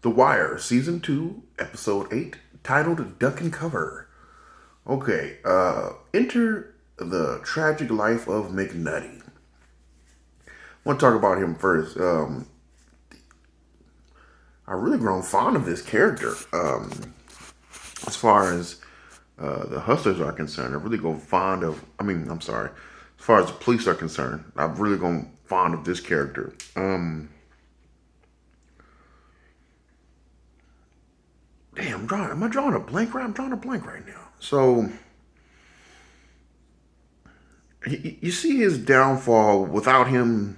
The Wire, Season 2, Episode 8, titled Duck and Cover. Okay, enter the tragic life of McNutty. I want to talk about him first. I've really grown fond of this character. As far as the hustlers are concerned, I've really grown fond of, I'm sorry, as far as the police are concerned, I've really grown fond of this character. Am I drawing a blank right? I'm drawing a blank right now. So, you see his downfall without him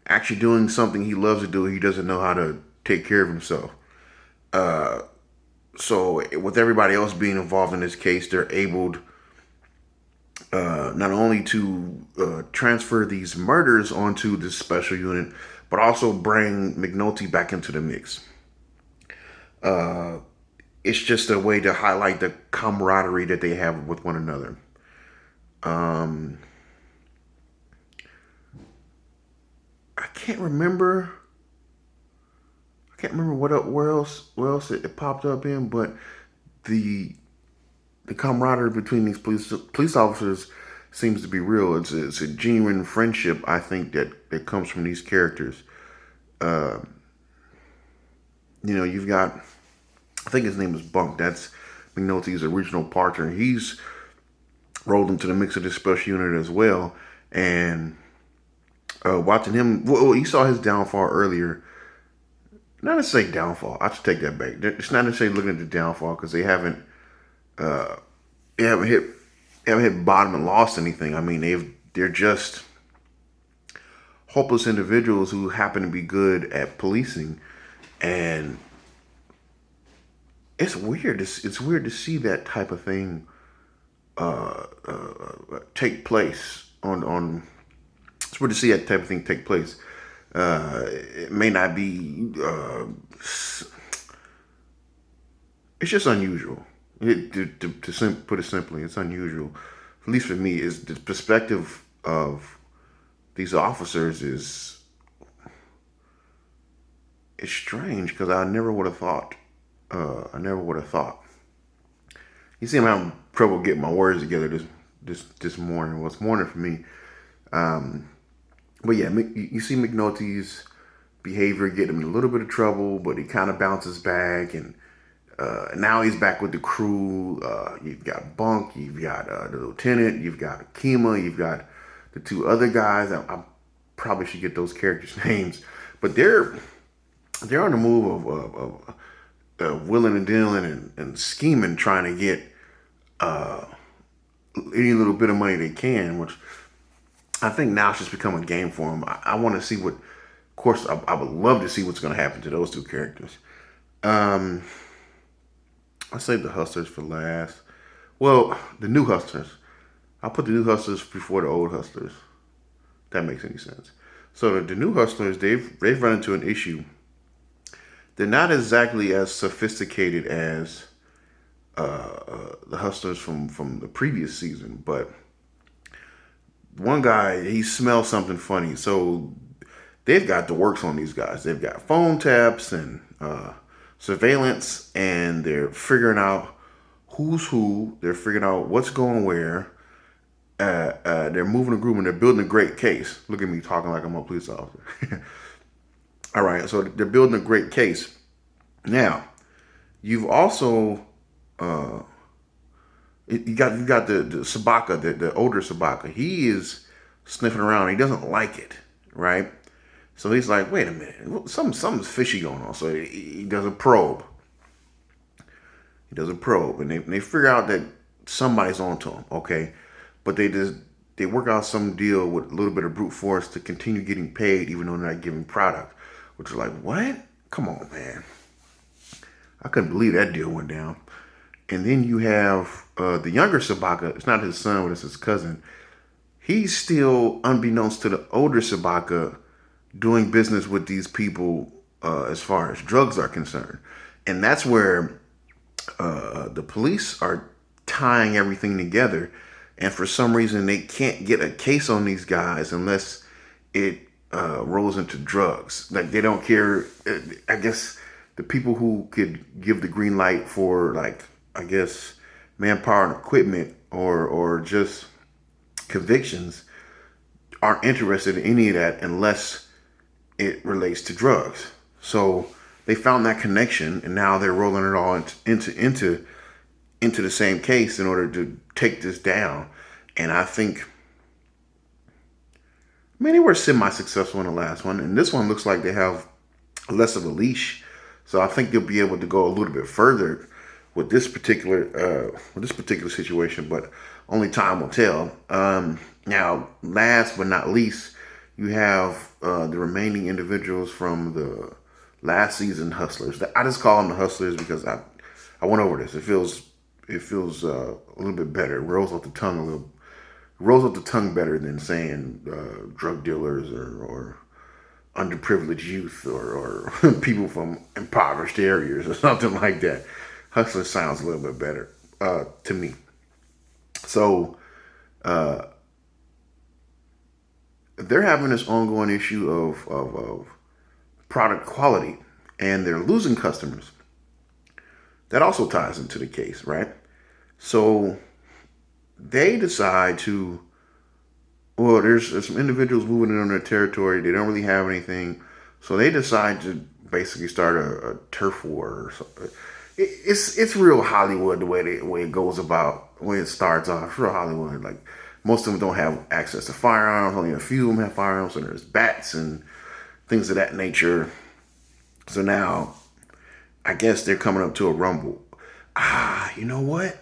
actually doing something he loves to do. He doesn't know how to take care of himself. So with everybody else being involved in this case, they're able not only to transfer these murders onto this special unit, but also bring McNulty back into the mix. It's just a way to highlight the camaraderie that they have with one another. I can't remember. I can't remember where else it popped up in, but the the camaraderie between these police officers seems to be real. It's a genuine friendship, I think, that comes from these characters. You've got, I think his name is Bunk. That's McNulty's original partner. He's rolled into the mix of this special unit as well. And watching him, well, you saw his downfall earlier. Not necessarily downfall. I should take that back. It's not necessarily looking at the downfall because they haven't hit bottom and lost anything. I mean, they're just hopeless individuals who happen to be good at policing, and it's weird. It's weird to see that type of thing take place on. It's weird to see that type of thing take place. It may not be. It's just unusual. Put it simply, it's unusual. At least for me, is the perspective of these officers is it's strange because I never would have thought. I never would have thought. You see, I'm having trouble getting my words together this morning. Well, it's morning for me. But yeah, you see McNulty's behavior get him in a little bit of trouble, but he kind of bounces back, and now he's back with the crew. You've got Bunk, you've got the lieutenant, you've got Kima, you've got the two other guys. I probably should get those characters' names, but they're on the move of willing and dealing and scheming, trying to get any little bit of money they can, which I think now it's just become a game for them. I want to see what, of course, I would love to see what's going to happen to those two characters. Um, I saved the Hustlers for last. Well, the new Hustlers. I'll put the new Hustlers before the old Hustlers. If that makes any sense. So the new Hustlers, they've run into an issue. They're not exactly as sophisticated as the Hustlers from the previous season, but one guy, he smells something funny. So they've got the works on these guys. They've got phone taps and surveillance, and they're figuring out who's who. They're figuring out what's going where. They're moving a group, and they're building a great case. Look at me talking like I'm a police officer. All right, so they're building a great case. Now, you've also you got the Sabaka, the older Sabaka. He is sniffing around. He doesn't like it, right? So he's like, wait a minute, something's fishy going on. So he does a probe. He does a probe, and they figure out that somebody's onto him. Okay, but they work out some deal with a little bit of brute force to continue getting paid, even though they're not giving product. Which is like, what? Come on, man. I couldn't believe that deal went down. And then you have the younger Sabaka. It's not his son, but it's his cousin. He's still, unbeknownst to the older Sabaka, doing business with these people as far as drugs are concerned. And that's where the police are tying everything together. And for some reason, they can't get a case on these guys unless it rolls into drugs. Like, they don't care. I guess the people who could give the green light for, like, I guess, manpower and equipment, or just convictions, aren't interested in any of that unless it relates to drugs. So they found that connection, and now they're rolling it all into the same case in order to take this down. And I think, I mean, they were semi-successful in the last one, and this one looks like they have less of a leash. So I think they'll be able to go a little bit further with this particular situation, but only time will tell. Now, last but not least, you have the remaining individuals from the last season Hustlers. I just call them the Hustlers because I went over this. It feels a little bit better. It rolls off the tongue a little. Rolls off the tongue better than saying drug dealers or underprivileged youth or people from impoverished areas or something like that. Hustler sounds a little bit better to me. So they're having this ongoing issue of product quality, and they're losing customers. That also ties into the case, right? So they decide to, well, there's some individuals moving in on their territory. They don't really have anything. So they decide to basically start a turf war or something. It's real Hollywood the way it goes about, the way it starts off. It's real Hollywood. Like, most of them don't have access to firearms. Only a few of them have firearms, and there's bats and things of that nature. So now, I guess they're coming up to a rumble. You know what?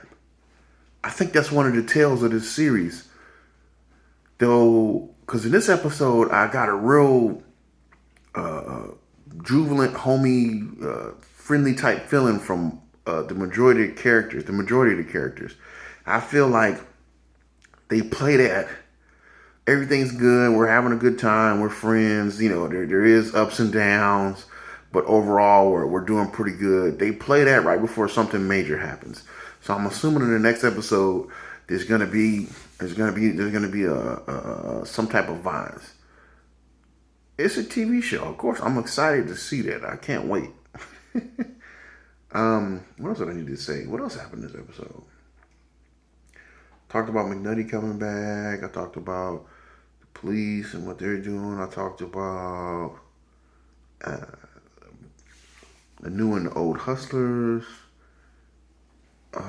I think that's one of the tales of this series, though, because in this episode I got a real jubilant, homey, friendly type feeling from the majority of the characters. I feel like they play that everything's good, we're having a good time, we're friends. There is ups and downs, but overall we're doing pretty good. They play that right before something major happens. So I'm assuming in the next episode there's gonna be some type of violence. It's a TV show, of course. I'm excited to see that. I can't wait. What else did I need to say? What else happened in this episode? Talked about McNutty coming back. I talked about the police and what they're doing. I talked about the new and the old Hustlers. Boy.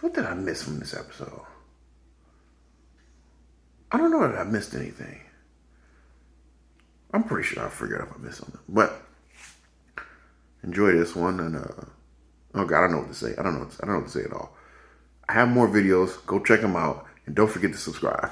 What did I miss from this episode? I don't know that I missed anything. I'm pretty sure I figured out if I missed something. But enjoy this one, and oh God, I don't know what to say. I don't know what to say at all. I have more videos. Go check them out, and don't forget to subscribe.